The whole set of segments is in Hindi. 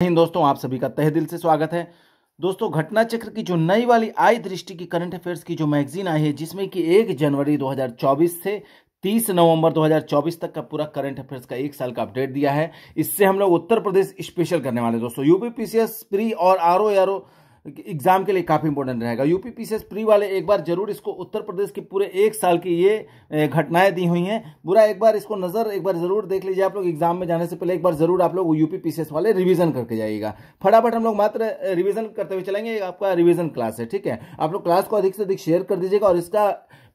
हिंद दोस्तों, आप सभी का तहे दिल से स्वागत है। दोस्तों, घटना चक्र की जो नई वाली आई दृष्टि की करंट अफेयर्स की जो मैगजीन आई है, जिसमें कि 1 जनवरी 2024 से 30 नवंबर 2024 तक का पूरा करंट अफेयर्स का 1 साल का अपडेट दिया है। इससे हम लोग उत्तर प्रदेश स्पेशल करने वाले हैं दोस्तों। यूपी पीसीएस प्री और आरओ एग्जाम के लिए काफी इंपॉर्टेंट रहेगा। यूपी पीसीएस प्री वाले एक बार जरूर इसको उत्तर प्रदेश की पूरे 1 साल की ये घटनाएं दी हुई हैं, पूरा एक बार इसको एक बार जरूर देख लीजिए। आप लोग एग्जाम में जाने से पहले एक बार जरूर आप लोग यूपी पीसीएस वाले रिवीजन करके जाइएगा। फटाफट हम लोग मात्र रिवीजन करते हुए चलेंगे। आपका रिवीजन क्लास है, ठीक है। आप लोग क्लास को अधिक से अधिक शेयर कर दीजिएगा और इसका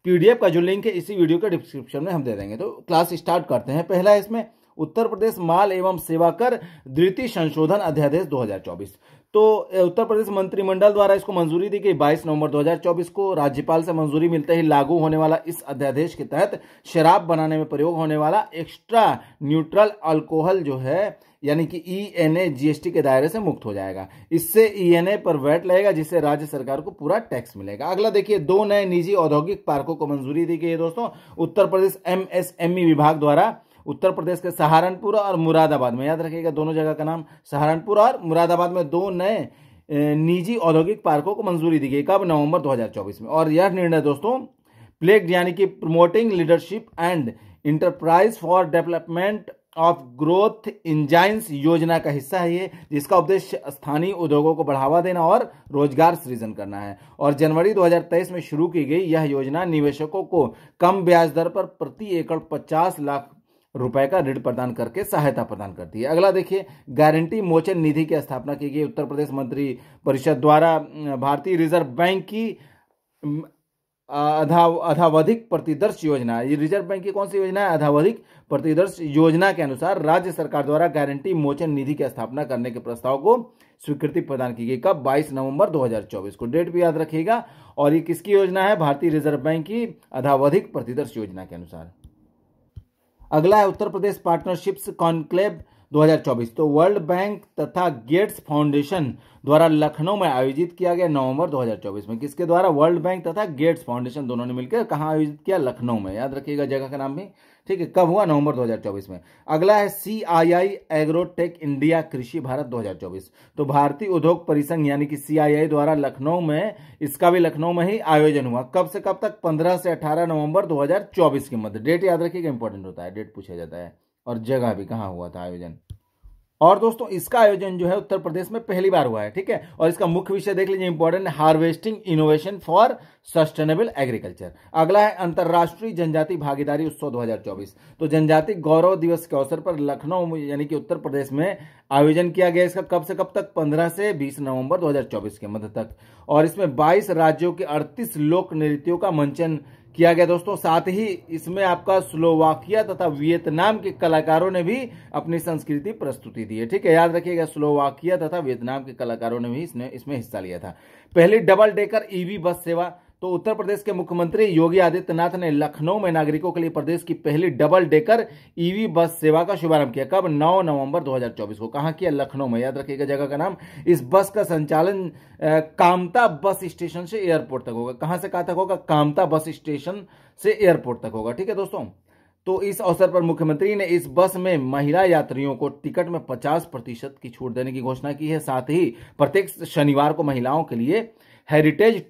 पीडीएफ का जो लिंक है इसी वीडियो के डिस्क्रिप्शन में हम दे देंगे। तो क्लास स्टार्ट करते हैं। पहला है इसमें उत्तर प्रदेश माल एवं सेवा कर द्वितीय संशोधन अध्यादेश 2024। तो उत्तर प्रदेश मंत्रिमंडल द्वारा इसको मंजूरी दी गई 22 नवंबर 2024 को। राज्यपाल से मंजूरी मिलते ही लागू होने वाला इस अध्यादेश के तहत शराब बनाने में प्रयोग होने वाला एक्स्ट्रा न्यूट्रल अल्कोहल जो है यानी कि ईएनए जीएसटी के दायरे से मुक्त हो जाएगा। इससे ईएनए पर वैट लगेगा, जिससे राज्य सरकार को पूरा टैक्स मिलेगा। अगला देखिए, 2 नए निजी औद्योगिक पार्कों को मंजूरी दी गई है दोस्तों। उत्तर प्रदेश एमएसएमई विभाग द्वारा उत्तर प्रदेश के सहारनपुर और मुरादाबाद में, याद रखिएगा दोनों जगह का नाम, सहारनपुर और मुरादाबाद में 2 नए निजी औद्योगिक पार्कों को मंजूरी दी गई। कब? नवंबर 2024 में। और यह निर्णय दोस्तों प्लेग यानी कि promoting leadership and enterprise for development of growth engines योजना का हिस्सा है ये, जिसका उद्देश्य स्थानीय उद्योगों को बढ़ावा देना और रोजगार सृजन करना है। और जनवरी 2023 में शुरू की गई यह योजना निवेशकों को कम ब्याज दर पर प्रति एकड़ 50 लाख रुपए का ऋण प्रदान करके सहायता प्रदान करती है। अगला देखिए, गारंटी मोचन निधि की स्थापना की गई उत्तर प्रदेश मंत्री परिषद द्वारा। भारतीय रिजर्व बैंक की अधावधिक प्रतिदर्श योजना, ये रिजर्व बैंक की कौन सी योजना है? अधावधिक प्रतिदर्श योजना के अनुसार राज्य सरकार द्वारा गारंटी मोचन निधि की स्थापना करने के प्रस्ताव को स्वीकृति प्रदान की गई। कब? 22 नवंबर 2024 को। डेट भी याद रखिएगा। और ये किसकी योजना है? भारतीय रिजर्व बैंक की अधावधिक प्रतिदर्श योजना के अनुसार। अगला है उत्तर प्रदेश पार्टनरशिप्स कॉन्क्लेव 2024। तो वर्ल्ड बैंक तथा गेट्स फाउंडेशन द्वारा लखनऊ में आयोजित किया गया नवंबर 2024 में। किसके द्वारा? वर्ल्ड बैंक तथा गेट्स फाउंडेशन दोनों ने मिलकर कहां आयोजित किया? लखनऊ में। याद रखिएगा जगह का नाम भी, ठीक है। कब हुआ? नवंबर 2024 में। अगला है CII एग्रोटेक इंडिया कृषि भारत 2024। तो भारतीय उद्योग परिसंघ यानी कि CII द्वारा लखनऊ में, इसका भी लखनऊ में ही आयोजन हुआ। कब से कब तक? 15 से 18 नवंबर 2024 के मध्य। डेट याद रखिएगा, इंपॉर्टेंट होता है, डेट पूछा जाता है। और जगह भी कहाँ हुआ था आयोजन। और दोस्तों इसका आयोजन जो है उत्तर प्रदेश में पहली बार हुआ है, ठीक है। और इसका मुख्य विषय देख लीजिए, important, harvesting innovation for sustainable agriculture. अगला है अंतर्राष्ट्रीय जनजाति भागीदारी उत्सव 2024। तो जनजाति गौरव दिवस के अवसर पर लखनऊ यानी कि उत्तर प्रदेश में आयोजन किया गया। इसका कब से कब तक? 15 से 20 नवंबर 2024 के मध्य तक। और इसमें 22 राज्यों के 38 लोक नृत्यों का मंचन किया गया दोस्तों। साथ ही इसमें आपका स्लोवाकिया तथा वियतनाम के कलाकारों ने भी अपनी संस्कृति प्रस्तुति दी है, ठीक है। याद रखिएगा, स्लोवाकिया तथा वियतनाम के कलाकारों ने भी इसमें हिस्सा लिया था। पहली डबल डेकर ईवी बस सेवा। तो उत्तर प्रदेश के मुख्यमंत्री योगी आदित्यनाथ ने लखनऊ में नागरिकों के लिए प्रदेश की पहली डबल डेकर ईवी बस सेवा का शुभारंभ किया। कब? 9 नवंबर 2024 को। कहां किया? लखनऊ में। याद रखिएगा जगह का नाम। इस बस का संचालन कामता बस स्टेशन से एयरपोर्ट तक होगा। कहां से कहां तक होगा? कामता बस स्टेशन से एयरपोर्ट तक होगा, ठीक है दोस्तों। तो इस अवसर पर मुख्यमंत्री ने इस बस में महिला यात्रियों को टिकट में 50% की छूट देने की घोषणा की है। साथ ही प्रत्येक शनिवार को महिलाओं के लिए हेरिटेज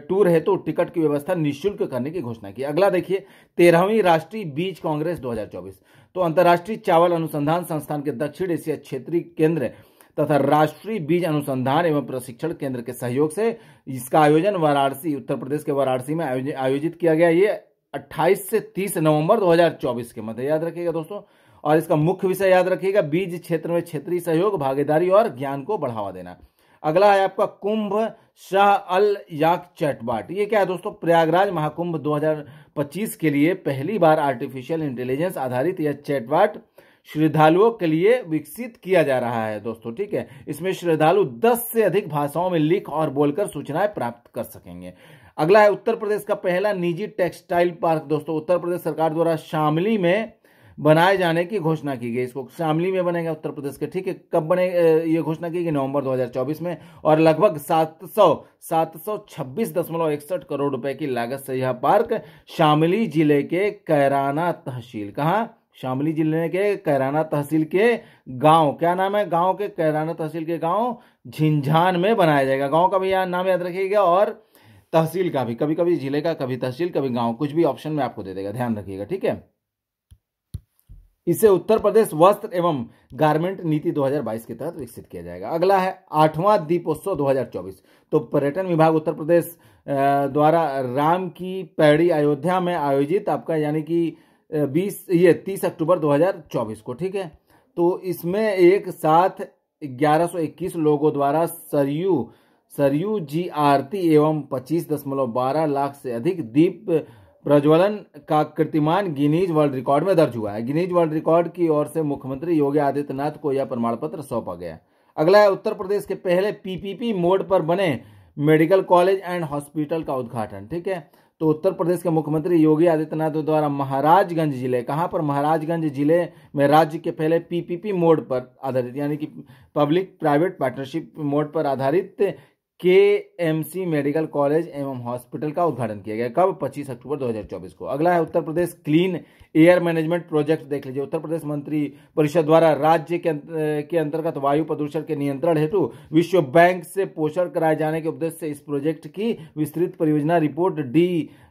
टूर हेतु टिकट की व्यवस्था निःशुल्क करने की घोषणा की। अगला देखिए, 13वीं राष्ट्रीय बीज कांग्रेस 2024। तो अंतर्राष्ट्रीय चावल अनुसंधान संस्थान के दक्षिण एशिया क्षेत्रीय केंद्र तथा राष्ट्रीय बीज अनुसंधान एवं प्रशिक्षण केंद्र के सहयोग से इसका आयोजन वाराणसी, उत्तर प्रदेश के वाराणसी में आयोजित किया गया। ये 28 से 30 नवंबर 2024 के मध्य। याद रखिएगा दोस्तों। और इसका मुख्य विषय याद रखिएगा, बीज क्षेत्र में क्षेत्रीय सहयोग, भागीदारी और ज्ञान को बढ़ावा देना। अगला है आपका कुंभ शाह अल याक चैटबॉट। ये क्या है दोस्तों? प्रयागराज महाकुंभ 2025 के लिए पहली बार आर्टिफिशियल इंटेलिजेंस आधारित यह चैटबॉट श्रद्धालुओं के लिए विकसित किया जा रहा है दोस्तों, ठीक है। इसमें श्रद्धालु 10 से अधिक भाषाओं में लिख और बोलकर सूचनाएं प्राप्त कर सकेंगे। अगला है उत्तर प्रदेश का पहला निजी टेक्सटाइल पार्क दोस्तों। उत्तर प्रदेश सरकार द्वारा शामली में बनाए जाने की घोषणा की गई। इसको शामली में बनेगा उत्तर प्रदेश के, ठीक है। कब बने? ये घोषणा की गई नवंबर 2024 में। और लगभग 726.61 करोड़ रुपए की लागत से यह पार्क शामली जिले के कैराना तहसील, कहां? शामली जिले के कैराना तहसील के गांव, क्या नाम है गांव के, कैराना तहसील के गांव झिंझान में बनाया जाएगा। गांव का भी नाम याद रखिएगा और तहसील का भी, कभी कभी जिले का, कभी तहसील, कभी गांव, कुछ भी ऑप्शन में आपको दे देगा, ध्यान रखिएगा, ठीक है। इसे उत्तर प्रदेश वस्त्र एवं गारमेंट नीति 2022 के तहत विकसित किया जाएगा। अगला है 8वां दीपोत्सव 2024। तो पर्यटन विभाग उत्तर प्रदेश द्वारा राम की पैड़ी अयोध्या में आयोजित आपका यानी कि 30 अक्टूबर 2024 को, ठीक है। तो इसमें एक साथ 1121 लोगों द्वारा सरयू जी आरती एवं 25.12 लाख से अधिक दीप प्रज्वलन का कीर्तिमान गिनीज वर्ल्ड रिकॉर्ड में दर्ज हुआ है। गिनीज वर्ल्ड रिकॉर्ड की ओर से मुख्यमंत्री योगी आदित्यनाथ को यह प्रमाण पत्र सौंपा गया। अगला है उत्तर प्रदेश के पहले पीपीपी मोड पर बने मेडिकल कॉलेज एंड हॉस्पिटल का उद्घाटन, ठीक है। तो उत्तर प्रदेश के मुख्यमंत्री योगी आदित्यनाथ द्वारा महाराजगंज जिले, कहां पर, महाराजगंज जिले में राज्य के पहले पीपीपी मोड पर आधारित यानी कि पब्लिक प्राइवेट पार्टनरशिप मोड पर आधारित केएमसी मेडिकल कॉलेज एवं हॉस्पिटल का उद्घाटन किया गया। कब, 25 अक्टूबर 2024 को। अगला है Uttar Pradesh clean air management project, देख लीजिए। उत्तर प्रदेश मंत्री परिषद द्वारा राज्य के अंतर्गत वायु प्रदूषण के नियंत्रण हेतु विश्व बैंक से पोषण कराए जाने के उद्देश्य से इस प्रोजेक्ट की विस्तृत परियोजना रिपोर्ट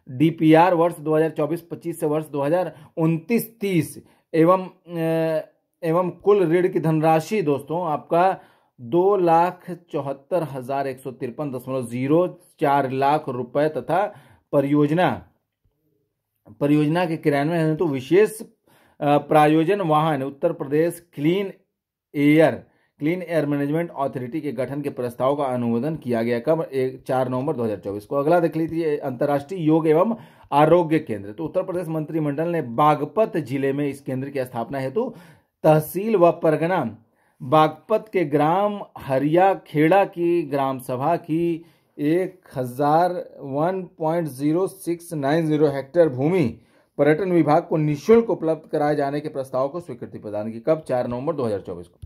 डीपीआर वर्ष 2024-25 से वर्ष 2029-30 एवं कुल ऋण की धनराशि दोस्तों आपका 2,74,153.04 लाख रुपए तथा परियोजना के क्रियान्वयन हेतु विशेष प्रायोजन वाहन Uttar Pradesh clean air management authority के गठन के प्रस्ताव का अनुमोदन किया गया। कब, 4 नवंबर 2024 को। अगला देख लीजिए अंतर्राष्ट्रीय योग एवं आरोग्य केंद्र। तो उत्तर प्रदेश मंत्रिमंडल ने बागपत जिले में इस केंद्र की स्थापना हेतु तहसील व परगना बागपत के ग्राम हरिया खेड़ा की ग्राम सभा की 1,0690 हेक्टेयर भूमि पर्यटन विभाग को निःशुल्क उपलब्ध कराए जाने के प्रस्ताव को स्वीकृति प्रदान की। कब, 4 नवंबर 2024 को।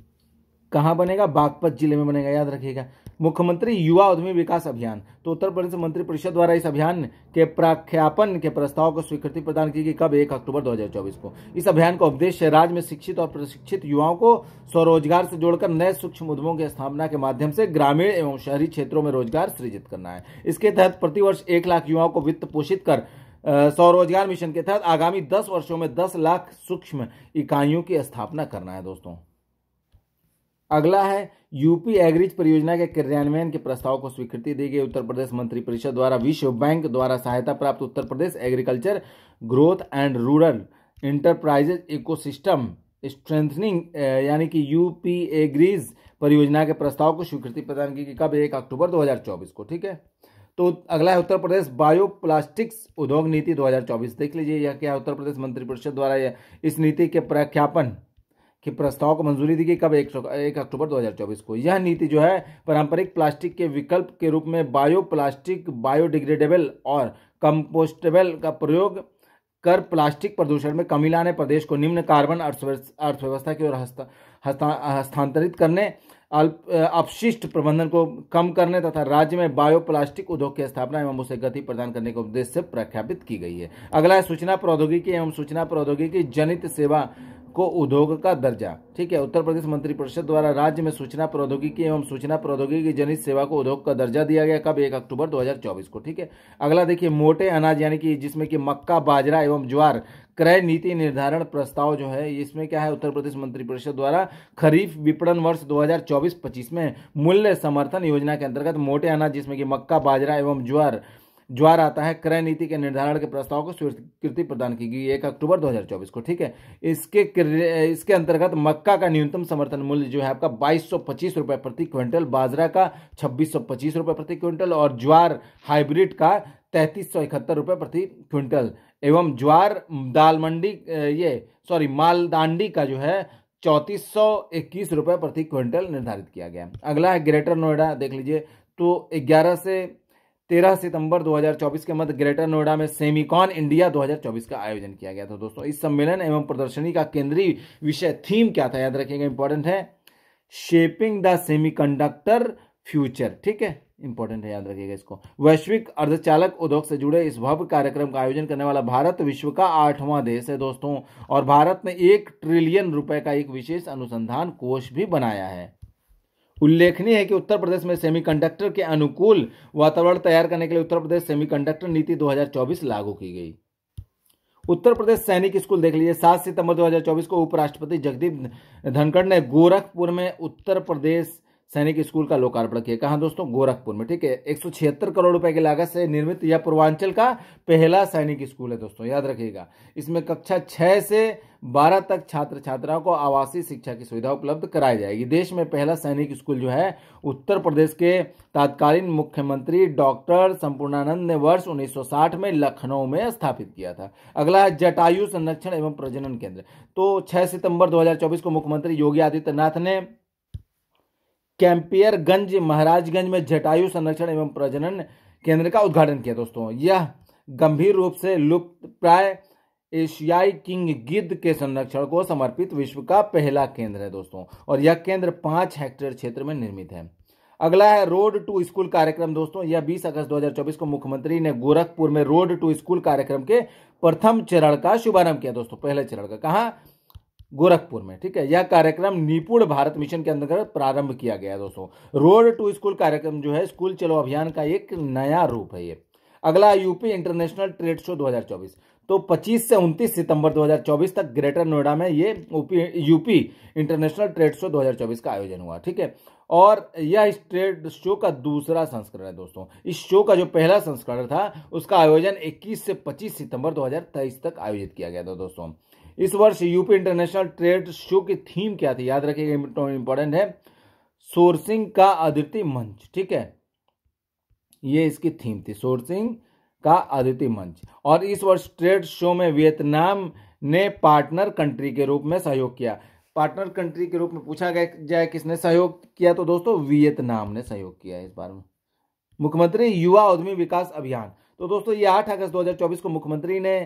कहां बनेगा, बागपत जिले में बनेगा, याद रखिएगा। मुख्यमंत्री युवा उद्यमी विकास अभियान। तो उत्तर प्रदेश मंत्रिपरिषद द्वारा इस अभियान के प्रख्यापन के प्रस्ताव को स्वीकृति प्रदान की गई। कब, 1 अक्टूबर 2024 को। इस अभियान का उद्देश्य राज्य में शिक्षित और प्रशिक्षित युवाओं को स्वरोजगार से जोड़कर नए सूक्ष्म उद्यमों की स्थापना के माध्यम से ग्रामीण एवं शहरी क्षेत्रों में रोजगार सृजित करना है। इसके तहत प्रतिवर्ष 1 लाख युवाओं को वित्त पोषित कर स्वरोजगार मिशन के तहत आगामी 10 वर्षों में 10 लाख सूक्ष्म इकाइयों की स्थापना करना है दोस्तों। अगला है यूपी एग्रीज परियोजना के क्रियान्वयन के प्रस्ताव को स्वीकृति दी गई। उत्तर प्रदेश मंत्रिपरिषद द्वारा विश्व बैंक द्वारा सहायता प्राप्त Uttar Pradesh agriculture growth and rural enterprises ecosystem strengthening यानी कि यूपी एग्रीज परियोजना के प्रस्ताव को स्वीकृति प्रदान की गई। कब, 1 अक्टूबर 2024 को, ठीक है। तो अगला है उत्तर प्रदेश बायोप्लास्टिक्स उद्योग नीति 2024। देख लीजिए यह क्या है, उत्तर प्रदेश मंत्रिपरिषद द्वारा इस नीति के प्रख्यापन के प्रस्ताव को मंजूरी दी गई। कब, 1 अक्टूबर 2024 को। यह नीति जो है पारंपरिक प्लास्टिक के विकल्प के रूप में बायोप्लास्टिक, बायोडिग्रेडेबल और कंपोस्टेबल का प्रयोग कर प्लास्टिक प्रदूषण में कमी लाने, प्रदेश को निम्न कार्बन अर्थव्यवस्था की ओर हस्तांतरित करने, अपशिष्ट प्रबंधन को कम करने तथा राज्य में बायोप्लास्टिक उद्योग की स्थापना एवं उसे गति प्रदान करने के उद्देश्य से प्रख्यापित की गई है। अगला है सूचना प्रौद्योगिकी एवं सूचना प्रौद्योगिकी जनित सेवा को उद्योग का दर्जा, ठीक है। उत्तर प्रदेश मंत्रिपरिषद द्वारा राज्य में सूचना प्रौद्योगिकी एवं सूचना प्रौद्योगिकी जनित सेवा को उद्योग का दर्जा दिया गया। कब, 1 अक्टूबर 2024 को, ठीक है। अगला देखिए मोटे अनाज यानी कि जिसमें कि मक्का, बाजरा एवं ज्वार क्रय नीति निर्धारण प्रस्ताव जो है इसमें क्या है, उत्तर प्रदेश मंत्रिपरिषद द्वारा खरीफ विपणन वर्ष 2024-25 में मूल्य समर्थन योजना के अंतर्गत मोटे अनाज जिसमें कि मक्का, बाजरा एवं ज्वार आता है क्रय नीति के निर्धारण के प्रस्ताव को स्वीकृति प्रदान की गई 1 अक्टूबर 2024 को, ठीक है। इसके अंतर्गत मक्का का न्यूनतम समर्थन मूल्य जो है आपका 2225 रुपये प्रति क्विंटल, बाजरा का 2625 रुपये प्रति क्विंटल और ज्वार हाइब्रिड का 3371 रुपये प्रति क्विंटल एवं ज्वार मालदांडी का जो है 3421 रुपये प्रति क्विंटल निर्धारित किया गया। अगला है ग्रेटर नोएडा, देख लीजिए। तो 11 से 13 सितंबर 2024 के मध्य ग्रेटर नोएडा में सेमिकॉन इंडिया 2024 का आयोजन किया गया था दोस्तों। इस सम्मेलन एवं प्रदर्शनी का केंद्रीय विषय थीम क्या था, याद रखिएगा, इंपॉर्टेंट है, शेपिंग द सेमीकंडक्टर फ्यूचर। ठीक है, इंपॉर्टेंट है, याद रखिएगा इसको। वैश्विक अर्धचालक उद्योग से जुड़े इस भव्य कार्यक्रम का आयोजन करने वाला भारत विश्व का 8वां देश है दोस्तों, और भारत ने 1 ट्रिलियन रुपए का एक विशेष अनुसंधान कोष भी बनाया है। उल्लेखनीय है कि उत्तर प्रदेश में सेमीकंडक्टर के अनुकूल वातावरण तैयार करने के लिए उत्तर प्रदेश सेमीकंडक्टर नीति 2024 लागू की गई। उत्तर प्रदेश सैनिक स्कूल देख लीजिए, 7 सितंबर 2024 को उपराष्ट्रपति जगदीप धनखड़ ने गोरखपुर में उत्तर प्रदेश सैनिक स्कूल का लोकार्पण किया। कहां दोस्तों? गोरखपुर में। ठीक है, 176 करोड़ रुपए की लागत से निर्मित यह पूर्वांचल का पहला सैनिक स्कूल है दोस्तों, याद रखिएगा। इसमें कक्षा 6 से 12 तक छात्र छात्राओं को आवासीय शिक्षा की सुविधा उपलब्ध कराई जाएगी। देश में पहला सैनिक स्कूल जो है उत्तर प्रदेश के तत्कालीन मुख्यमंत्री डॉक्टर संपूर्णानंद ने वर्ष 1960 में लखनऊ में स्थापित किया था। अगला है जटायु संरक्षण एवं प्रजनन केंद्र। तो 6 सितंबर 2024 को मुख्यमंत्री योगी आदित्यनाथ ने कैंपियरगंज महाराजगंज में जटायु संरक्षण एवं प्रजनन केंद्र का उद्घाटन किया दोस्तों। यह गंभीर रूप से लुप्त प्राय एशियाई किंग गिद्ध के संरक्षण को समर्पित विश्व का पहला केंद्र है दोस्तों, और यह केंद्र 5 हेक्टेयर क्षेत्र में निर्मित है। अगला है रोड टू स्कूल कार्यक्रम दोस्तों। यह 20 अगस्त 2024 को मुख्यमंत्री ने गोरखपुर में रोड टू स्कूल कार्यक्रम के प्रथम चरण का शुभारंभ किया दोस्तों। पहले चरण का कहां? गोरखपुर में। ठीक है, यह कार्यक्रम निपुण भारत मिशन के अंतर्गत प्रारंभ किया गया दोस्तों। रोड टू स्कूल कार्यक्रम जो है स्कूल चलो अभियान का एक नया रूप है ये। अगला यूपी इंटरनेशनल ट्रेड शो 2024। तो 25 से 29 सितंबर 2024 तक ग्रेटर नोएडा में ये यूपी इंटरनेशनल ट्रेड शो 2024 का आयोजन हुआ। ठीक है, और यह इस ट्रेड शो का दूसरा संस्करण है दोस्तों। इस शो का जो पहला संस्करण था उसका आयोजन 21 से 25 सितंबर 2023 तक आयोजित किया गया था दोस्तों। इस वर्ष यूपी इंटरनेशनल ट्रेड शो की थीम क्या थी? याद रखिएगा, इंपॉर्टेंट है, सोर्सिंग का अद्वितीय मंच। ठीक है, ये इसकी थीम थी, सोर्सिंग का अद्वितीय मंच। और इस वर्ष ट्रेड शो में वियतनाम ने पार्टनर कंट्री के रूप में सहयोग किया। पार्टनर कंट्री के रूप में पूछा जाए किसने सहयोग किया, तो दोस्तों वियतनाम ने सहयोग किया है इस बार में। मुख्यमंत्री युवा उद्यमी विकास अभियान। तो दोस्तों ये 8 अगस्त 2024 को मुख्यमंत्री ने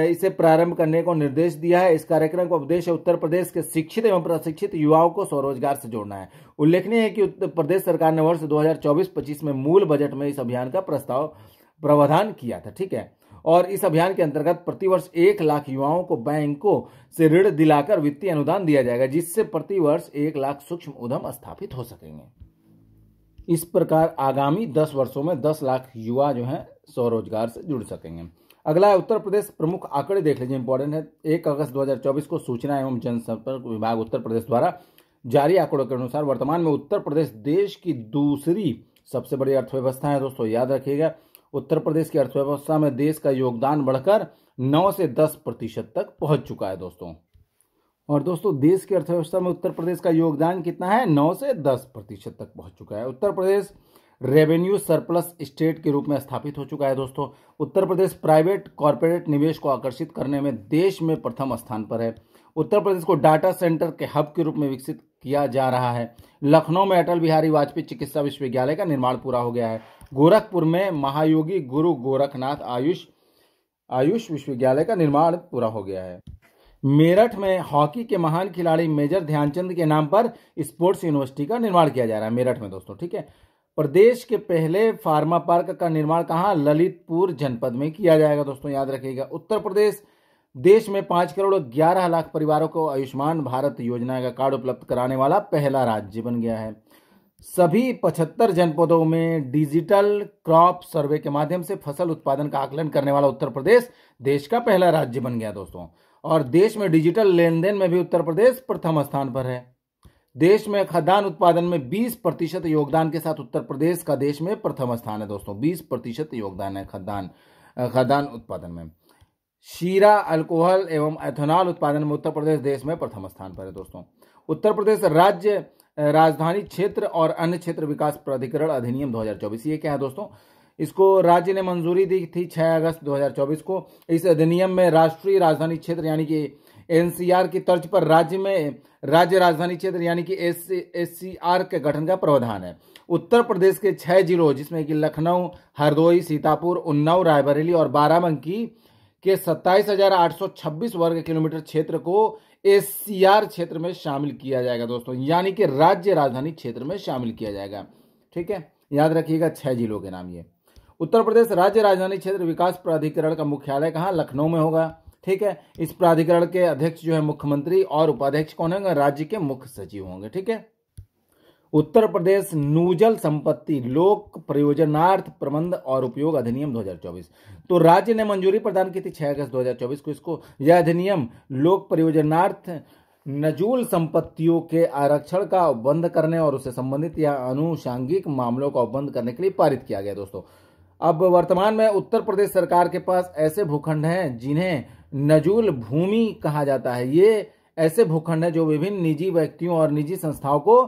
इसे प्रारंभ करने को निर्देश दिया है। इस कार्यक्रम का उद्देश्य उत्तर प्रदेश के शिक्षित एवं प्रशिक्षित युवाओं को स्वरोजगार से जोड़ना है। उल्लेखनीय है कि उत्तर प्रदेश सरकार ने वर्ष 2024-25 में मूल बजट में इस अभियान का प्रावधान किया था। ठीक है, और इस अभियान के अंतर्गत प्रतिवर्ष 1 लाख युवाओं को बैंकों से ऋण दिलाकर वित्तीय अनुदान दिया जाएगा, जिससे प्रतिवर्ष 1 लाख सूक्ष्म उद्यम स्थापित हो सकेंगे। इस प्रकार आगामी 10 वर्षों में 10 लाख युवा जो हैं स्वरोजगार से जुड़ सकेंगे। अगला है उत्तर प्रदेश प्रमुख आंकड़े देख लीजिए, इंपॉर्टेंट है। 1 अगस्त 2024 को सूचना एवं जनसंपर्क विभाग उत्तर प्रदेश द्वारा जारी आंकड़ों के अनुसार वर्तमान में उत्तर प्रदेश देश की दूसरी सबसे बड़ी अर्थव्यवस्था है दोस्तों, याद रखिएगा। उत्तर प्रदेश की अर्थव्यवस्था में देश का योगदान बढ़कर 9 से 10% तक पहुंच चुका है दोस्तों। और दोस्तों देश की अर्थव्यवस्था में उत्तर प्रदेश का योगदान कितना है? 9 से 10% तक पहुंच चुका है। Uttar Pradesh revenue surplus state के रूप में स्थापित हो चुका है दोस्तों। उत्तर प्रदेश प्राइवेट कॉरपोरेट निवेश को आकर्षित करने में देश में प्रथम स्थान पर है। उत्तर प्रदेश को डाटा सेंटर के हब के रूप में विकसित किया जा रहा है। लखनऊ में अटल बिहारी वाजपेयी चिकित्सा विश्वविद्यालय का निर्माण पूरा हो गया है। गोरखपुर में महायोगी गुरु गोरखनाथ आयुष विश्वविद्यालय का निर्माण पूरा हो गया है। मेरठ में हॉकी के महान खिलाड़ी मेजर ध्यानचंद के नाम पर स्पोर्ट्स यूनिवर्सिटी का निर्माण किया जा रहा है मेरठ में दोस्तों। ठीक है, प्रदेश के पहले फार्मा पार्क का निर्माण कहां? ललितपुर जनपद में किया जाएगा दोस्तों, याद रखिएगा। उत्तर प्रदेश देश में 5 करोड़ 11 लाख परिवारों को आयुष्मान भारत योजना का कार्ड उपलब्ध कराने वाला पहला राज्य बन गया है। सभी 75 जनपदों में डिजिटल क्रॉप सर्वे के माध्यम से फसल उत्पादन का आकलन करने वाला उत्तर प्रदेश देश का पहला राज्य बन गया दोस्तों। और देश में डिजिटल लेन देन में भी उत्तर प्रदेश प्रथम स्थान पर है। देश में खाद्यान्न उत्पादन में 20% योगदान के साथ उत्तर प्रदेश का देश में प्रथम स्थान है दोस्तों। 20% योगदान है खाद्यान्न उत्पादन में। शीरा अल्कोहल एवं एथेनॉल उत्पादन में उत्तर प्रदेश देश में प्रथम स्थान पर है दोस्तों। उत्तर प्रदेश राज्य राजधानी क्षेत्र और अन्य क्षेत्र विकास प्राधिकरण अधिनियम 2024, ये क्या है दोस्तों? इसको राज्य ने मंजूरी दी थी 6 अगस्त 2024 को। इस अधिनियम में राष्ट्रीय राजधानी क्षेत्र यानी कि एनसीआर की तर्ज पर राज्य में राज्य राजधानी क्षेत्र यानी कि एससीआर के गठन का प्रावधान है। उत्तर प्रदेश के 6 जिलों जिसमें कि लखनऊ, हरदोई, सीतापुर, उन्नाव, रायबरेली और बाराबंकी के 27,826 वर्ग किलोमीटर क्षेत्र को एससीआर क्षेत्र में शामिल किया जाएगा दोस्तों, यानी कि राज्य राजधानी क्षेत्र में शामिल किया जाएगा। ठीक है, याद रखिएगा 6 जिलों के नाम ये। उत्तर प्रदेश राज्य राजधानी क्षेत्र विकास प्राधिकरण का मुख्यालय कहाँ? लखनऊ में होगा। ठीक है, इस प्राधिकरण के अध्यक्ष जो है मुख्यमंत्री और उपाध्यक्ष कौन होंगे? राज्य के मुख्य सचिव होंगे। ठीक है, उत्तर प्रदेश नूजल संपत्ति लोक प्रयोजनार्थ प्रबंध और उपयोग अधिनियम 2024, तो राज्य ने मंजूरी प्रदान की थी 6 अगस्त 2024 को इसको। यह अधिनियम लोक प्रयोजनार्थ नजूल संपत्तियों के आरक्षण का बंद करने और उससे संबंधित या आनुषांगिक मामलों का बंद करने के लिए पारित किया गया दोस्तों। अब वर्तमान में उत्तर प्रदेश सरकार के पास ऐसे भूखंड हैं जिन्हें नजूल भूमि कहा जाता है। ये ऐसे भूखंड हैं जो विभिन्न निजी व्यक्तियों और निजी संस्थाओं को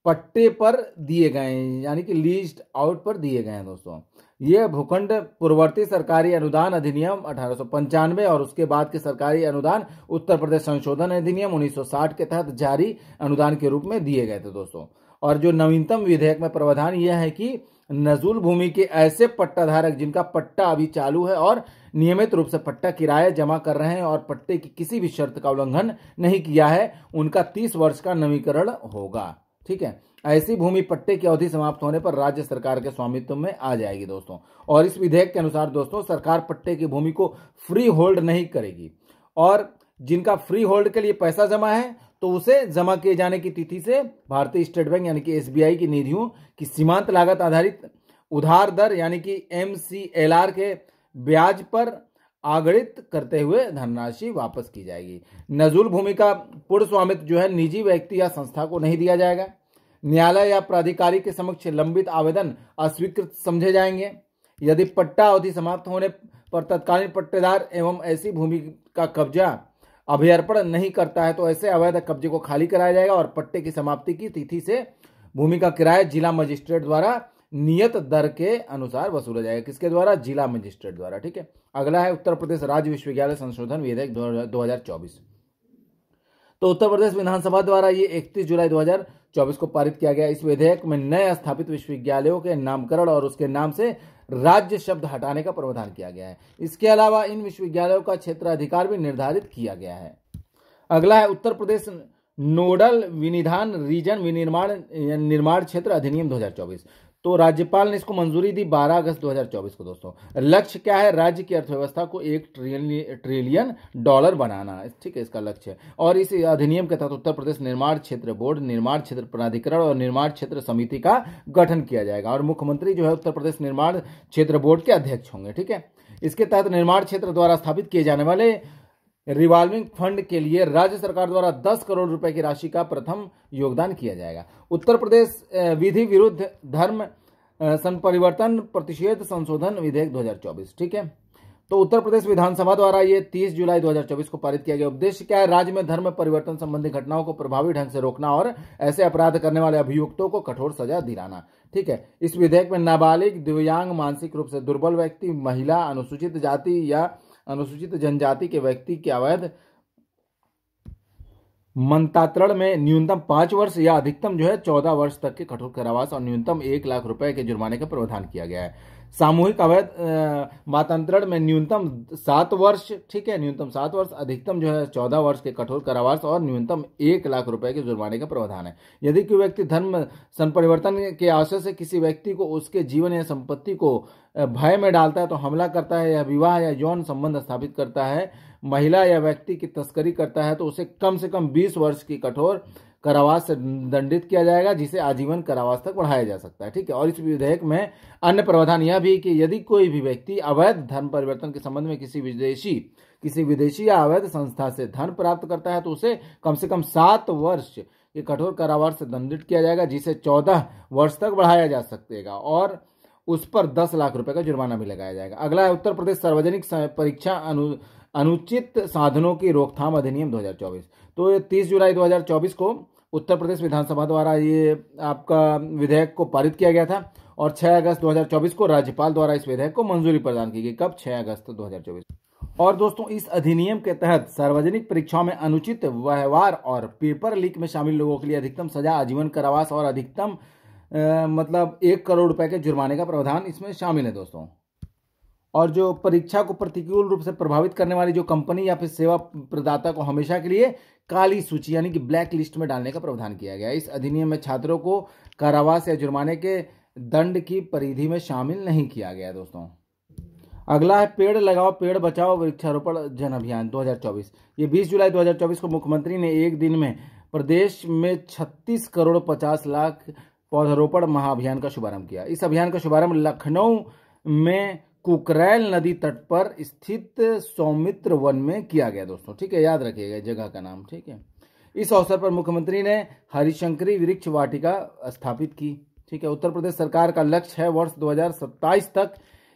पट्टे पर दिए गए हैं, यानी कि लीज्ड आउट पर दिए गए हैं दोस्तों। ये भूखंड पूर्ववर्ती सरकारी अनुदान अधिनियम 1895 और उसके बाद के सरकारी अनुदान उत्तर प्रदेश संशोधन अधिनियम 1960 के तहत जारी अनुदान के रूप में दिए गए थे दोस्तों। और जो नवीनतम विधेयक में प्रावधान यह है कि नजूल भूमि के ऐसे पट्टाधारक जिनका पट्टा अभी चालू है और नियमित रूप से पट्टा किराया जमा कर रहे हैं और पट्टे की किसी भी शर्त का उल्लंघन नहीं किया है, उनका 30 वर्ष का नवीकरण होगा। ठीक है, ऐसी भूमि पट्टे की अवधि समाप्त होने पर राज्य सरकार के स्वामित्व में आ जाएगी दोस्तों। और इस विधेयक के अनुसार दोस्तों सरकार पट्टे की भूमि को फ्री होल्ड नहीं करेगी और जिनका फ्री होल्ड के लिए पैसा जमा है तो उसे जमा किए जाने की तिथि से भारतीय स्टेट बैंक यानी कि SBI की निधियों की सीमांत लागत आधारित उधार दर यानी कि MCLR के ब्याज पर आगणित करते हुए धनराशि वापस की जाएगी। नजूल भूमि का पूर्ण स्वामित्व जो है निजी व्यक्ति या संस्था को नहीं दिया जाएगा। न्यायालय या प्राधिकारी के समक्ष लंबित आवेदन अस्वीकृत समझे जाएंगे। यदि पट्टा अवधि समाप्त होने पर तत्कालीन पट्टेदार एवं ऐसी भूमि का कब्जा अभ्यर्पण नहीं करता है तो ऐसे अवैध कब्जे को खाली कराया जाएगा और पट्टे की समाप्ति की तिथि से भूमि का किराया जिला मजिस्ट्रेट द्वारा नियत दर के अनुसार वसूला जाएगा। किसके द्वारा? जिला मजिस्ट्रेट द्वारा। ठीक है, अगला है उत्तर प्रदेश राज्य विश्वविद्यालय संशोधन विधेयक 2024। तो उत्तर प्रदेश विधानसभा द्वारा ये 31 जुलाई 2024 को पारित किया गया। इस विधेयक में नए स्थापित विश्वविद्यालयों के नामकरण और उसके नाम से राज्य शब्द हटाने का प्रावधान किया गया है। इसके अलावा इन विश्वविद्यालयों का क्षेत्राधिकार भी निर्धारित किया गया है। अगला है उत्तर प्रदेश नोडल विनिधान रीजन विनिर्माण निर्माण क्षेत्र अधिनियम 2024। तो राज्यपाल ने इसको मंजूरी दी 12 अगस्त 2024 को दोस्तों। लक्ष्य क्या है? राज्य की अर्थव्यवस्था को $1 ट्रिलियन बनाना, ठीक है, इसका लक्ष्य है। और इस अधिनियम के तहत उत्तर प्रदेश निर्माण क्षेत्र बोर्ड, निर्माण क्षेत्र प्राधिकरण और निर्माण क्षेत्र समिति का गठन किया जाएगा और मुख्यमंत्री जो है उत्तर प्रदेश निर्माण क्षेत्र बोर्ड के अध्यक्ष होंगे। ठीक है, इसके तहत निर्माण क्षेत्र द्वारा स्थापित किए जाने वाले रिवॉल्विंग फंड के लिए राज्य सरकार द्वारा 10 करोड़ रुपए की राशि का प्रथम योगदान किया जाएगा। उत्तर प्रदेश विधि विरुद्ध धर्म संपरिवर्तन प्रतिषेध संशोधन विधेयक 2024। ठीक है, तो उत्तर प्रदेश विधानसभा द्वारा ये 30 जुलाई 2024 को पारित किया गया। उद्देश्य क्या है? राज्य में धर्म परिवर्तन संबंधी घटनाओं को प्रभावी ढंग से रोकना और ऐसे अपराध करने वाले अभियुक्तों को कठोर सजा दिलाना। ठीक है, इस विधेयक में नाबालिग, दिव्यांग, मानसिक रूप से दुर्बल व्यक्ति, महिला, अनुसूचित जाति या अनुसूचित जनजाति के व्यक्ति के अवैध मंत्रांतरण में न्यूनतम 5 वर्ष या अधिकतम जो है 14 वर्ष तक के कठोर कारावास और न्यूनतम 1 लाख रुपए के जुर्माने का प्रावधान किया गया है। सामूहिक अवैध मतांतरण में न्यूनतम 7 वर्ष, ठीक है, न्यूनतम 7 वर्ष, अधिकतम जो है 14 वर्ष के कठोर कारावास और न्यूनतम 1 लाख रुपए के जुर्माने का प्रावधान है। यदि कोई व्यक्ति धर्म संपरिवर्तन के आशय से किसी व्यक्ति को उसके जीवन या संपत्ति को भय में डालता है, तो हमला करता है या विवाह या यौन संबंध स्थापित करता है, महिला या व्यक्ति की तस्करी करता है, तो उसे कम से कम 20 वर्ष की कठोर कारावास से दंडित किया जाएगा, जिसे आजीवन कारावास तक बढ़ाया जा सकता है। ठीक है, और इस विधेयक में अन्य प्रावधान यह भी कि यदि कोई भी व्यक्ति अवैध धर्म परिवर्तन के संबंध में किसी विदेशी या अवैध संस्था से धन प्राप्त करता है, तो उसे कम से कम 7 वर्ष के कठोर कारावास से दंडित किया जाएगा, जिसे 14 वर्ष तक बढ़ाया जा सकेगा और उस पर 10 लाख रुपए का जुर्माना भी लगाया जाएगा। अगला है उत्तर प्रदेश सार्वजनिक परीक्षा अनुचित साधनों की रोकथाम अधिनियम 2024। तो ये 30 जुलाई 2024 को उत्तर प्रदेश विधानसभा द्वारा ये आपका विधेयक को पारित किया गया था और 6 अगस्त 2024 को राज्यपाल द्वारा इस विधेयक को मंजूरी प्रदान की गई। कब? 6 अगस्त 2024। और दोस्तों, इस अधिनियम के तहत सार्वजनिक परीक्षाओं में अनुचित व्यवहार और पेपर लीक में शामिल लोगों के लिए अधिकतम सजा आजीवन कारावास और अधिकतम 1 करोड़ रुपए के जुर्माने का प्रावधान इसमें शामिल है दोस्तों। और जो परीक्षा को प्रतिकूल रूप से प्रभावित करने वाली जो कंपनी या फिर सेवा प्रदाता को हमेशा के लिए काली सूची यानी कि ब्लैक लिस्ट में डालने का प्रावधान किया गया है। इस अधिनियम में छात्रों को कारावास या जुर्माने के दंड की परिधि में शामिल नहीं किया गया दोस्तों। अगला है पेड़ लगाओ पेड़ बचाओ वृक्षारोपण जन अभियान 2024। ये 20 जुलाई 2024 को मुख्यमंत्री ने एक दिन में प्रदेश में 36 करोड़ 50 लाख पौधारोपण महाअभियान का शुभारंभ किया। इस अभियान का शुभारंभ लखनऊ में कुकरैल नदी तट पर स्थित सौमित्र वन में किया गया दोस्तों। ठीक है, याद रखिएगा जगह का नाम। ठीक है, इस अवसर पर मुख्यमंत्री ने हरिशंकरी वृक्ष वाटिका स्थापित की। ठीक है, उत्तर प्रदेश सरकार का लक्ष्य है वर्ष 2027 तक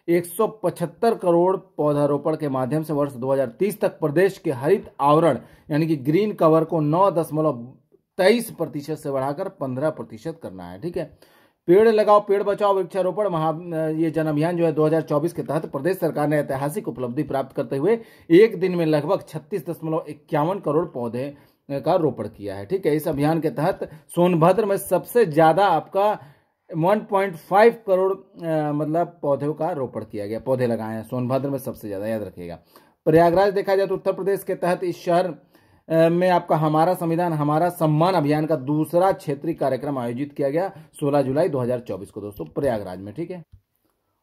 175 करोड़ पौधारोपण के माध्यम से वर्ष 2030 तक प्रदेश के हरित आवरण यानी कि ग्रीन कवर को 9.23% से बढ़ाकर 15% करना है। ठीक है, पेड़ लगाओ पेड़ बचाओ वृक्षारोपण ये जन अभियान जो है 2024 के तहत प्रदेश सरकार ने ऐतिहासिक उपलब्धि प्राप्त करते हुए एक दिन में लगभग 36.51 करोड़ पौधे का रोपण किया है। ठीक है, इस अभियान के तहत सोनभद्र में सबसे ज्यादा आपका 1.5 करोड़ मतलब पौधों का रोपण किया गया, पौधे लगाए हैं सोनभद्र में सबसे ज्यादा, याद रखिएगा। प्रयागराज देखा जाए तो उत्तर प्रदेश के तहत इस शहर में आपका हमारा संविधान हमारा सम्मान अभियान का दूसरा क्षेत्रीय कार्यक्रम आयोजित किया गया 16 जुलाई 2024 को दोस्तों प्रयागराज में। ठीक है,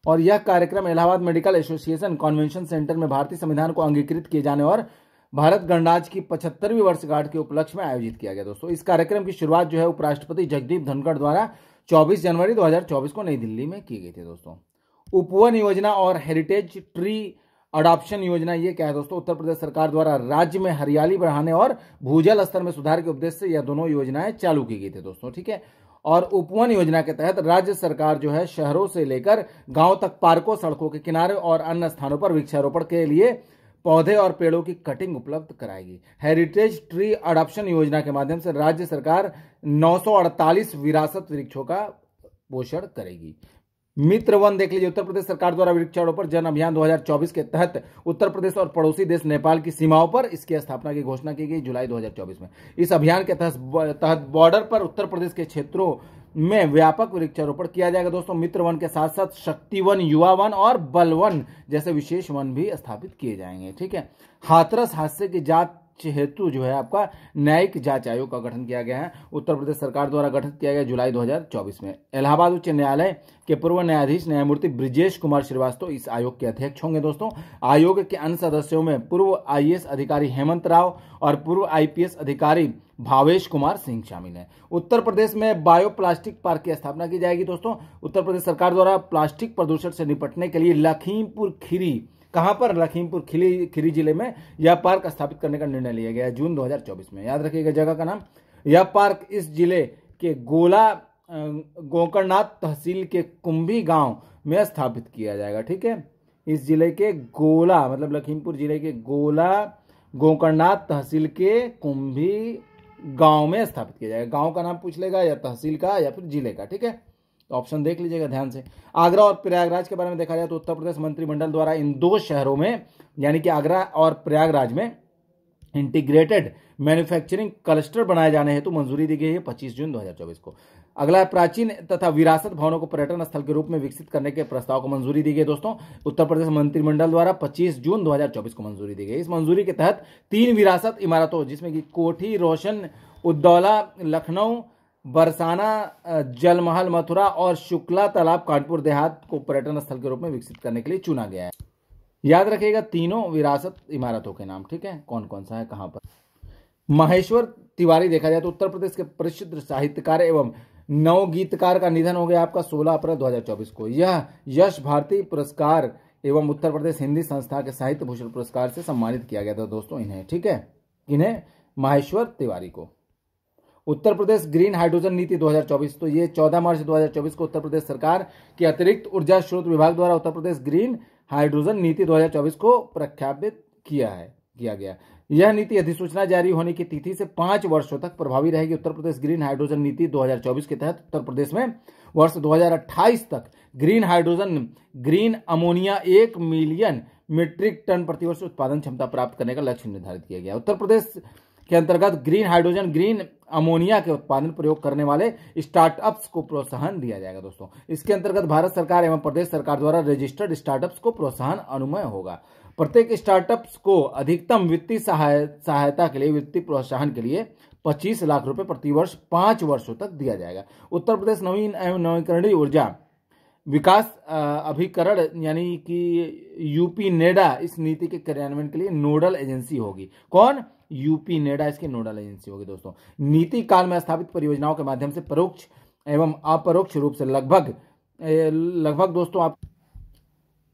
और यह कार्यक्रम Allahabad medical association convention centre में भारतीय संविधान को अंगीकृत किए जाने और भारत गणराज्य की 75वीं वर्षगांठ के उपलक्ष्य में आयोजित किया गया दोस्तों। इस कार्यक्रम की शुरुआत जो है उपराष्ट्रपति जगदीप धनखड़ द्वारा 24 जनवरी 2024 को नई दिल्ली में की गई थी दोस्तों। उपवन योजना और हेरिटेज ट्री अडॉप्शन योजना ये क्या है दोस्तों? उत्तर प्रदेश सरकार द्वारा राज्य में हरियाली बढ़ाने और भूजल स्तर में सुधार के उद्देश्य से यह दोनों योजनाएं चालू की गई थी दोस्तों। ठीक है, और उपवन योजना के तहत राज्य सरकार जो है शहरों से लेकर गांव तक पार्कों सड़कों के किनारे और अन्य स्थानों पर वृक्षारोपण के लिए पौधे और पेड़ों की कटिंग उपलब्ध कराएगी। हेरिटेज ट्री अडॉप्शन योजना के माध्यम से राज्य सरकार 948 विरासत वृक्षों का पोषण करेगी। मित्र वन देख लीजिए, उत्तर प्रदेश सरकार द्वारा वृक्षारोपण जन अभियान 2024 के तहत उत्तर प्रदेश और पड़ोसी देश नेपाल की सीमाओं पर इसकी स्थापना की घोषणा की गई जुलाई 2024 में। इस अभियान के तहत बॉर्डर पर उत्तर प्रदेश के क्षेत्रों में व्यापक वृक्षारोपण किया जाएगा दोस्तों। मित्र वन के साथ साथ शक्ति वन, युवा वन और बल वन जैसे विशेष वन भी स्थापित किए जाएंगे। ठीक है, हाथरस हादसे की जांच हेतु जो है आपका न्यायिक जांच आयोग का गठन किया गया है, उत्तर प्रदेश सरकार द्वारा गठित किया गया जुलाई 2024 में। इलाहाबाद उच्च न्यायालय के पूर्व न्यायाधीश न्यायमूर्ति ब्रिजेश कुमार श्रीवास्तव इस आयोग के अध्यक्ष होंगे दोस्तों। आयोग के अन्य सदस्यों में पूर्व आईएएस अधिकारी हेमंत राव और पूर्व आईपीएस अधिकारी भावेश कुमार सिंह शामिल हैं। उत्तर प्रदेश में बायो प्लास्टिक पार्क की स्थापना की जाएगी दोस्तों। उत्तर प्रदेश सरकार द्वारा प्लास्टिक प्रदूषण से निपटने के लिए लखीमपुर खीरी, कहां पर? लखीमपुर खीरी जिले में यह पार्क स्थापित करने का निर्णय लिया गया है जून 2024 में। याद रखिएगा जगह का नाम। यह पार्क इस जिले के गोकर्णनाथ तहसील के कुंभी गांव में स्थापित किया जाएगा। ठीक है, इस जिले के गोला मतलब लखीमपुर जिले के गोकर्णनाथ तहसील के कुंभी गांव में स्थापित किया जाएगा। गांव का नाम पूछ लेगा या तहसील का या फिर जिले का। ठीक है, तो ऑप्शन देख लीजिएगा ध्यान से। आगरा और प्रयागराज के बारे में देखा जाए तो उत्तर प्रदेश मंत्रिमंडल द्वारा इन दो शहरों में यानी कि आगरा और प्रयागराज में इंटीग्रेटेड मैन्युफैक्चरिंग क्लस्टर बनाए जाने हेतु मंजूरी दी गई है 25 जून 2024 को। अगला है प्राचीन तथा विरासत भवनों को पर्यटन स्थल के रूप में विकसित करने के प्रस्ताव को मंजूरी दी गई दोस्तों। उत्तर प्रदेश मंत्रिमंडल द्वारा 25 जून 2024 को मंजूरी दी गई। इस मंजूरी के तहत 3 विरासत इमारतों जिसमें कि कोठी रोशन उद्दौला लखनऊ, बरसाना जलमहल मथुरा और शुक्ला तालाब कानपुर देहात को पर्यटन स्थल के रूप में विकसित करने के लिए चुना गया है। याद रखिएगा तीनों विरासत इमारतों के नाम। ठीक है, कौन कौन सा है कहां पर। महेश्वर तिवारी देखा जाए तो उत्तर प्रदेश के प्रसिद्ध साहित्यकार एवं नवगीतकार का निधन हो गया आपका 16 अप्रैल 2024 को। यह यश भारती पुरस्कार एवं उत्तर प्रदेश हिंदी संस्था के साहित्य भूषण पुरस्कार से सम्मानित किया गया था दोस्तों इन्हें। ठीक है, इन्हें महेश्वर तिवारी को। उत्तर प्रदेश ग्रीन हाइड्रोजन नीति 2024, तो ये 14 मार्च 2024 को उत्तर प्रदेश सरकार के अतिरिक्त ऊर्जा स्रोत विभाग द्वारा उत्तर प्रदेश ग्रीन हाइड्रोजन नीति 2024 को प्रख्यापित किया गया। यह नीति अधिसूचना जारी होने की तिथि से 5 वर्षों तक प्रभावी रहेगी। उत्तर प्रदेश ग्रीन हाइड्रोजन नीति 2024 के तहत उत्तर प्रदेश में वर्ष 2028 तक green hydrogen green ammonia 1 million metric tonne प्रतिवर्ष उत्पादन क्षमता प्राप्त करने का लक्ष्य निर्धारित किया गया। उत्तर प्रदेश के अंतर्गत ग्रीन हाइड्रोजन ग्रीन अमोनिया के उत्पादन प्रयोग करने वाले स्टार्टअप्स को प्रोत्साहन दिया जाएगा दोस्तों। इसके अंतर्गत भारत सरकार एवं प्रदेश सरकार द्वारा रजिस्टर्ड स्टार्टअप्स को प्रोत्साहन अनुमय होगा। प्रत्येक स्टार्टअप्स को अधिकतम वित्तीय सहायता के लिए वित्तीय प्रोत्साहन के लिए 25 लाख रुपए प्रतिवर्ष 5 वर्षों तक दिया जाएगा। उत्तर प्रदेश नवीन एवं नवीकरणीय ऊर्जा विकास अभिकरण यानी कि यूपी नेडा इस नीति के क्रियान्वयन के लिए नोडल एजेंसी होगी। कौन? यूपी नेडा इसकी नोडल एजेंसी होगी दोस्तों। नीति काल में स्थापित परियोजनाओं के माध्यम से परोक्ष एवं अपरोक्ष रूप से लगभग दोस्तों आप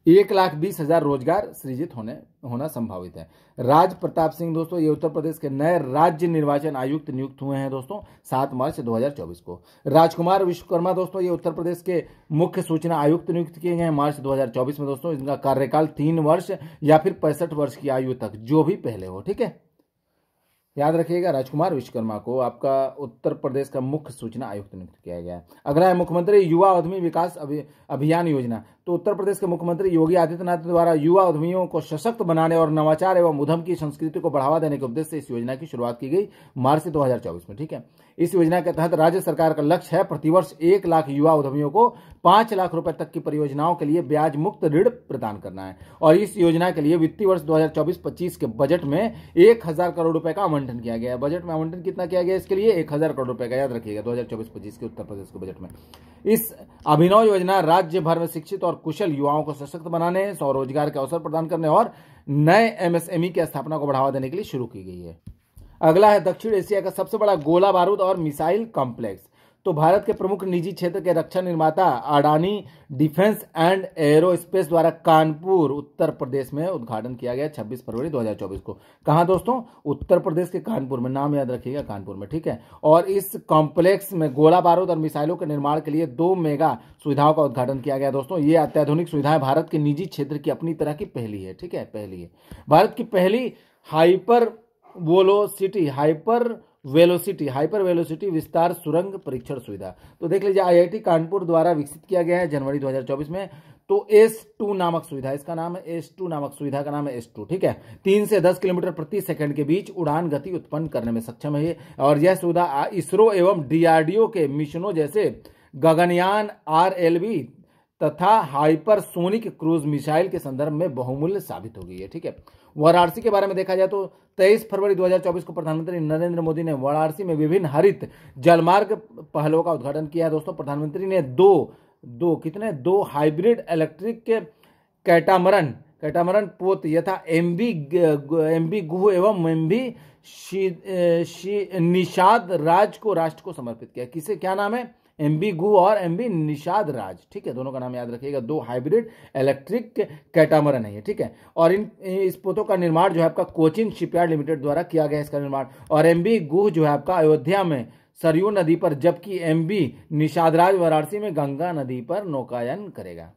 1,20,000 रोजगार सृजित होना संभावित है। राज प्रताप सिंह दोस्तों ये उत्तर प्रदेश के नए राज्य निर्वाचन आयुक्त नियुक्त हुए हैं दोस्तों 7 मार्च 2024 को। राजकुमार विश्वकर्मा दोस्तों ये उत्तर प्रदेश के मुख्य सूचना आयुक्त नियुक्त किए गए हैं मार्च 2024 में दोस्तों। इनका कार्यकाल 3 वर्ष या फिर 65 वर्ष की आयु तक, जो भी पहले हो, ठीक है, याद रखिएगा। राजकुमार विश्वकर्मा को आपका उत्तर प्रदेश का मुख्य सूचना आयुक्त नियुक्त किया गया है। अगला है मुख्यमंत्री युवा उद्यमी विकास अभियान योजना। तो उत्तर प्रदेश के मुख्यमंत्री योगी आदित्यनाथ द्वारा युवा उद्यमियों को सशक्त बनाने और नवाचार एवं उद्यम की संस्कृति को बढ़ावा देने के उद्देश्य से इस योजना की शुरुआत की गई मार्च 2024 में, ठीक है। इस योजना के तहत राज्य सरकार का लक्ष्य है प्रतिवर्ष 1 लाख युवा उद्यमियों को 5 लाख रुपए तक की परियोजनाओं के लिए ब्याज मुक्त ऋण प्रदान करना है। और इस योजना के लिए वित्तीय वर्ष 2024-25 के बजट में 1,000 करोड़ रुपए का आवंटन किया गया है। बजट में आवंटन कितना किया गया इसके लिए? 1,000 करोड़ रुपए का, याद रखिएगा 2024-25 के उत्तर प्रदेश के बजट में। इस अभिनव योजना राज्य भर में शिक्षित और कुशल युवाओं को सशक्त बनाने, स्वरोजगार के अवसर प्रदान करने और नए एमएसएमई की स्थापना को बढ़ावा देने के लिए शुरू की गई है। अगला है दक्षिण एशिया का सबसे बड़ा गोला बारूद और मिसाइल कॉम्प्लेक्स। तो भारत के प्रमुख निजी क्षेत्र के रक्षा निर्माता अडानी डिफेंस एंड एरोस्पेस द्वारा कानपुर उत्तर प्रदेश में उद्घाटन किया गया 26 फरवरी 2024 को। कहां दोस्तों? उत्तर प्रदेश के कानपुर में, नाम याद रखिएगा, कानपुर में, ठीक है। और इस कॉम्प्लेक्स में गोला बारूद और मिसाइलों के निर्माण के लिए 2 मेगा सुविधाओं का उद्घाटन किया गया दोस्तों। ये अत्याधुनिक सुविधाएं भारत के निजी क्षेत्र की अपनी तरह की पहली है, ठीक है, पहली है। भारत की पहली हाइपर वेलोसिटी विस्तार सुरंग परीक्षण सुविधा। तो देख लीजिए आईआईटी कानपुर द्वारा विकसित किया गया है जनवरी 2024 में। तो S2 नामक सुविधा, इसका नाम है S2 नामक सुविधा का नाम है S2, ठीक है। 3 से 10 किलोमीटर प्रति सेकंड के बीच उड़ान गति उत्पन्न करने में सक्षम है ये। और यह सुविधा इसरो एवं डीआरडीओ के मिशनों जैसे गगनयान RLV तथा हाइपरसोनिक क्रूज मिसाइल के संदर्भ में बहुमूल्य साबित हो गई है, ठीक है। वाराणसी के बारे में देखा जाए तो 23 फरवरी 2024 को प्रधानमंत्री नरेंद्र मोदी ने वाराणसी में विभिन्न हरित जलमार्ग पहलों का उद्घाटन किया है दोस्तों। प्रधानमंत्री ने दो हाइब्रिड इलेक्ट्रिक कैटामरन पोत यथा एमबी गुह एवं एमबी निषाद राज को राष्ट्र को समर्पित किया। किसे, क्या नाम है? एमबी गुह और एमबी निषाद राज, ठीक है, दोनों का नाम याद रखिएगा। 2 हाइब्रिड इलेक्ट्रिक कैटामरन है ये, ठीक है। और इस पोतों का निर्माण जो है आपका कोचिन शिपयार्ड लिमिटेड द्वारा किया गया इसका निर्माण। और एमबी गुह जो है आपका अयोध्या में सरयू नदी पर, जबकि एमबी निषाद राज वाराणसी में गंगा नदी पर नौकायन करेगा।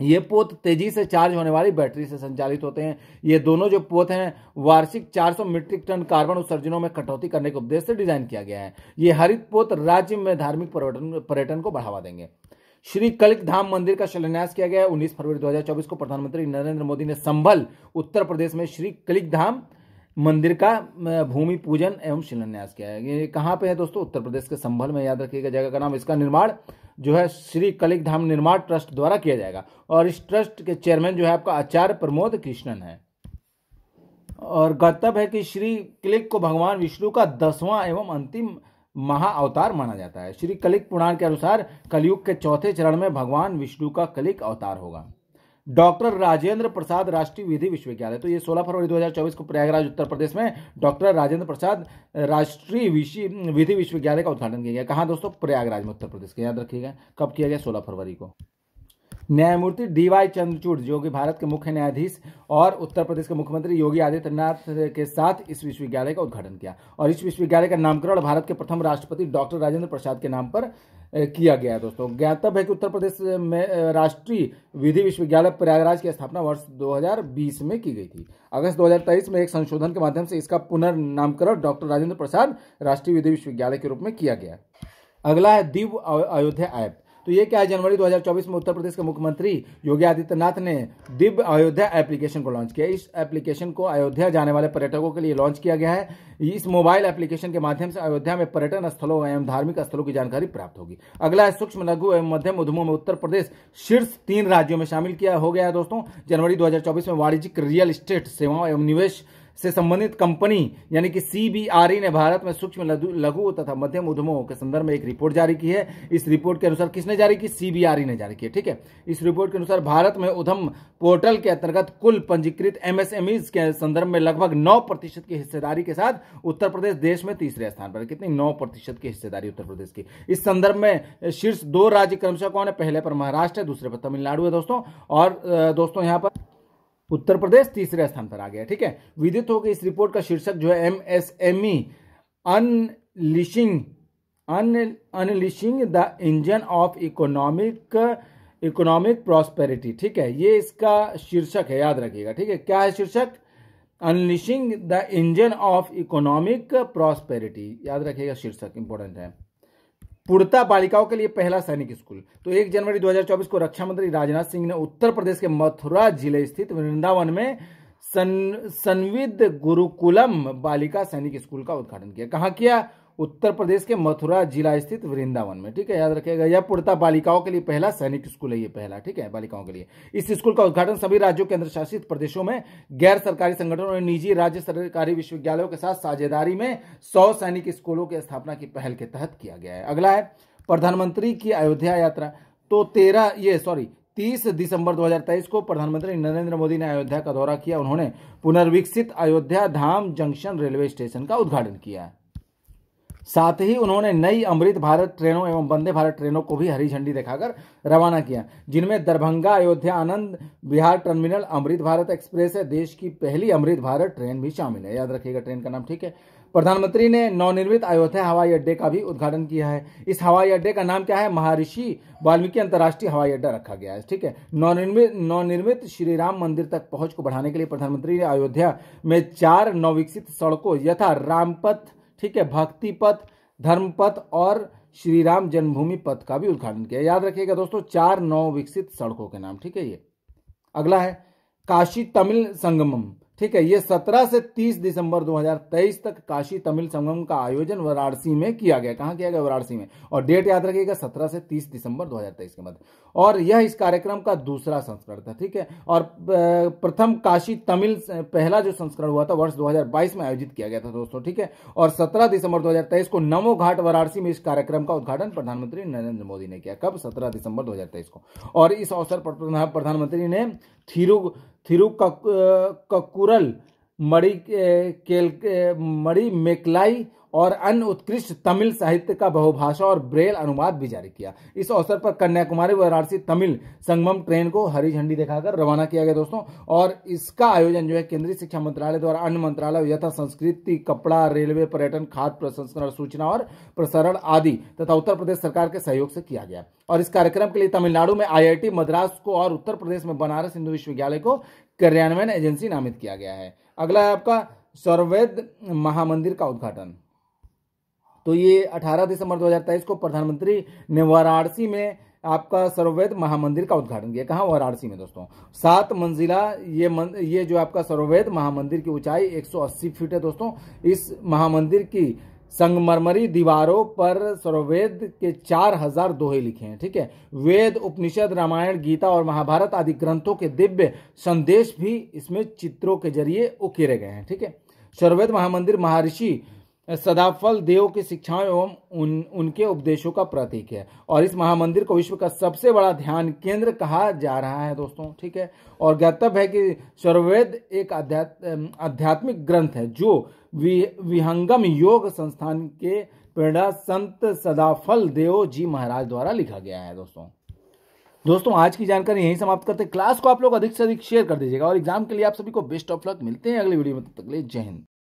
ये पोत तेजी से चार्ज होने वाली बैटरी से संचालित होते हैं। ये दोनों जो पोत हैं वार्षिक 400 मीट्रिक टन कार्बन उत्सर्जनों में कटौती करने के उद्देश्य से डिजाइन किया गया है। ये हरित पोत राज्य में धार्मिक पर्यटन को बढ़ावा देंगे। श्री कलिक धाम मंदिर का शिलान्यास किया गया है 19 फरवरी 2024 को। प्रधानमंत्री नरेंद्र मोदी ने संभल उत्तर प्रदेश में श्री कलिक धाम मंदिर का भूमि पूजन एवं शिलान्यास किया है। ये कहाँ पे है दोस्तों? उत्तर प्रदेश के संभल में, याद रखिएगा जगह का नाम। इसका निर्माण जो है श्री कलिक धाम निर्माण ट्रस्ट द्वारा किया जाएगा। और इस ट्रस्ट के चेयरमैन जो है आपका आचार्य प्रमोद कृष्णन है। और गौरतलब है कि श्री कलिक को भगवान विष्णु का 10वां एवं अंतिम महाअवतार माना जाता है। श्री कलिक पुराण के अनुसार कलयुग के 4थे चरण में भगवान विष्णु का कलिक अवतार होगा। डॉक्टर राजेंद्र प्रसाद राष्ट्रीय विधि विश्वविद्यालय। तो ये 16 फरवरी 2024 को प्रयागराज उत्तर प्रदेश में डॉक्टर राजेंद्र प्रसाद राष्ट्रीय विधि विश्वविद्यालय का उद्घाटन किया गया। कहाँ दोस्तों? प्रयागराज में, उत्तर प्रदेश के, याद रखिएगा। कब किया गया? 16 फरवरी को। न्यायमूर्ति DY चंद्रचूड़ जो कि भारत के मुख्य न्यायाधीश और उत्तर प्रदेश के मुख्यमंत्री योगी आदित्यनाथ के साथ इस विश्वविद्यालय का उद्घाटन किया। और इस विश्वविद्यालय का नामकरण भारत के प्रथम राष्ट्रपति डॉक्टर राजेंद्र प्रसाद के नाम पर किया गया दोस्तों। ज्ञातव्य है कि उत्तर प्रदेश में राष्ट्रीय विधि विश्वविद्यालय प्रयागराज की स्थापना वर्ष 2020 में की गई थी। अगस्त 2023 में एक संशोधन के माध्यम से इसका पुनर्नामकरण डॉक्टर राजेंद्र प्रसाद राष्ट्रीय विधि विश्वविद्यालय के रूप में किया गया। अगला है दिव्य अयोध्या ऐप। तो ये क्या है? जनवरी 2024 में उत्तर प्रदेश के मुख्यमंत्री योगी आदित्यनाथ ने दिव्य अयोध्या एप्लीकेशन को लॉन्च किया। इस एप्लीकेशन को अयोध्या जाने वाले पर्यटकों के लिए लॉन्च किया गया है। इस मोबाइल एप्लीकेशन के माध्यम से अयोध्या में पर्यटन स्थलों एवं धार्मिक स्थलों की जानकारी प्राप्त होगी। अगला है सूक्ष्म लघु एवं मध्यम उद्यमों में उत्तर प्रदेश शीर्ष 3 राज्यों में शामिल हो गया है दोस्तों। जनवरी 2024 में वाणिज्यिक रियल एस्टेट सेवाओं एवं निवेश से संबंधित कंपनी यानी कि CBRE ने भारत में सूक्ष्म लघु तथा मध्यम उद्यमों के संदर्भ में एक रिपोर्ट जारी की है। इस रिपोर्ट के अनुसार किसने जारी की? CBRE ने जारी की है। ठीक है, इस रिपोर्ट के अनुसार भारत में उद्यम पोर्टल के अंतर्गत कुल पंजीकृत MSMEs के संदर्भ में लगभग 9% की हिस्सेदारी के साथ उत्तर प्रदेश देश में तीसरे स्थान पर है। कितनी? 9% की हिस्सेदारी उत्तर प्रदेश की। इस संदर्भ में शीर्ष 2 राज्य क्रमशः कौन है? पहले पर महाराष्ट्र है, दूसरे पर तमिलनाडु है दोस्तों। और दोस्तों यहां पर उत्तर प्रदेश तीसरे स्थान पर आ गया। ठीक है, विदित हो कि इस रिपोर्ट का शीर्षक जो है MSME unleashing the engine of economic prosperity. ठीक है, ये इसका शीर्षक है, याद रखिएगा। ठीक है, क्या है शीर्षक? Unleashing the engine of economic prosperity, याद रखिएगा, शीर्षक इंपॉर्टेंट है। पूर्णतः बालिकाओं के लिए पहला सैनिक स्कूल। तो 1 जनवरी 2024 को रक्षा मंत्री राजनाथ सिंह ने उत्तर प्रदेश के मथुरा जिले स्थित वृंदावन में संविद गुरुकुलम बालिका सैनिक स्कूल का उद्घाटन किया। कहां किया? उत्तर प्रदेश के मथुरा जिला स्थित वृंदावन में। ठीक है, याद रखिएगा, यह पूर्णतः बालिकाओं के लिए पहला सैनिक स्कूल है, ये पहला। ठीक है, बालिकाओं के लिए। इस स्कूल का उद्घाटन सभी राज्यों केंद्र शासित प्रदेशों में गैर सरकारी संगठनों और निजी राज्य सरकारी विश्वविद्यालयों के साथ साझेदारी में 100 सैनिक स्कूलों की स्थापना की पहल के तहत किया गया है। अगला है प्रधानमंत्री की अयोध्या यात्रा। तो 30 दिसंबर 2023 को प्रधानमंत्री नरेंद्र मोदी ने अयोध्या का दौरा किया। उन्होंने पुनर्विकसित अयोध्या धाम जंक्शन रेलवे स्टेशन का उद्घाटन किया। साथ ही उन्होंने नई अमृत भारत ट्रेनों एवं वंदे भारत ट्रेनों को भी हरी झंडी दिखाकर रवाना किया, जिनमें दरभंगा अयोध्या आनंद विहार टर्मिनल अमृत भारत एक्सप्रेस है। देश की पहली अमृत भारत ट्रेन भी शामिल है, याद रखिएगा ट्रेन का नाम। ठीक है, प्रधानमंत्री ने नवनिर्मित अयोध्या हवाई अड्डे का भी उद्घाटन किया है। इस हवाई अड्डे का नाम क्या है? महर्षि वाल्मीकि अंतर्राष्ट्रीय हवाई अड्डा रखा गया है। ठीक है, नवनिर्मित श्री राम मंदिर तक पहुंच को बढ़ाने के लिए प्रधानमंत्री ने अयोध्या में 4 नवविकसित सड़कों यथा रामपथ, ठीक है, भक्ति पथ, धर्मपथ और श्री राम जन्मभूमि पथ का भी उद्घाटन किया। याद रखिएगा दोस्तों, 4 नवविकसित सड़कों के नाम। ठीक है, ये अगला है काशी तमिल संगमम। ठीक है, ये 17 से 30 दिसंबर 2023 तक काशी तमिल संगम का आयोजन वाराणसी में किया गया। कहां किया गया? वाराणसी में। और डेट याद रखिएगा, 17 से 30 दिसंबर 2023 के मध्य। और यह इस कार्यक्रम का दूसरा संस्करण था। ठीक है, और प्रथम काशी तमिल पहला जो संस्करण हुआ था वर्ष 2022 में आयोजित किया गया था दोस्तों। ठीक है, और 17 दिसंबर 2023 को नमो घाट वाराणसी में इस कार्यक्रम का उद्घाटन प्रधानमंत्री नरेंद्र मोदी ने किया। कब? 17 दिसंबर 2023 को। और इस अवसर पर प्रधानमंत्री ने थिरुक्कुरल मड़ी मेकलाई और अन्य उत्कृष्ट तमिल साहित्य का बहुभाषा और ब्रेल अनुवाद भी जारी किया। इस अवसर पर कन्याकुमारी वाराणसी तमिल संगमम ट्रेन को हरी झंडी दिखाकर रवाना किया गया दोस्तों। और इसका आयोजन जो है केंद्रीय शिक्षा मंत्रालय द्वारा अन्य मंत्रालय यथा संस्कृति, कपड़ा, रेलवे, पर्यटन, खाद्य प्रसंस्करण, सूचना और प्रसारण आदि तथा उत्तर प्रदेश सरकार के सहयोग से किया गया। और इस कार्यक्रम के लिए तमिलनाडु में IIT मद्रास को और उत्तर प्रदेश में बनारस हिंदू विश्वविद्यालय को कार्यान्वयन एजेंसी नामित किया गया है। अगला है आपका सर्ववेद महामंदिर का उद्घाटन। तो ये 18 दिसंबर 2023 को प्रधानमंत्री ने वाराणसी में आपका सर्ववेद महामंदिर का उद्घाटन किया। कहां? वाराणसी में दोस्तों। 7 मंजिला ये जो आपका सर्ववेद महामंदिर की ऊंचाई 180 फीट है दोस्तों। इस महामंदिर की संगमरमरी दीवारों पर सर्ववेद के 4000 दोहे लिखे हैं। ठीक है, वेद, उपनिषद, रामायण, गीता और महाभारत आदि ग्रंथों के दिव्य संदेश भी इसमें चित्रों के जरिए उकेरे गए हैं। ठीक है, सर्ववेद महामंदिर महर्षि सदाफल देव की शिक्षाओं एवं उनके उपदेशों का प्रतीक है। और इस महामंदिर को विश्व का सबसे बड़ा ध्यान केंद्र कहा जा रहा है दोस्तों। ठीक है, और ज्ञातव्य है कि सर्ववेद एक आध्यात्मिक ग्रंथ है जो विहंगम योग संस्थान के प्रेरणा संत सदाफल देव जी महाराज द्वारा लिखा गया है दोस्तों आज की जानकारी यहीं समाप्त करते हैं। क्लास को आप लोग अधिक से अधिक शेयर कर दीजिएगा और एग्जाम के लिए आप सभी को बेस्ट ऑफ लक। मिलते हैं अगली वीडियो में, तब तक के लिए जय हिंद।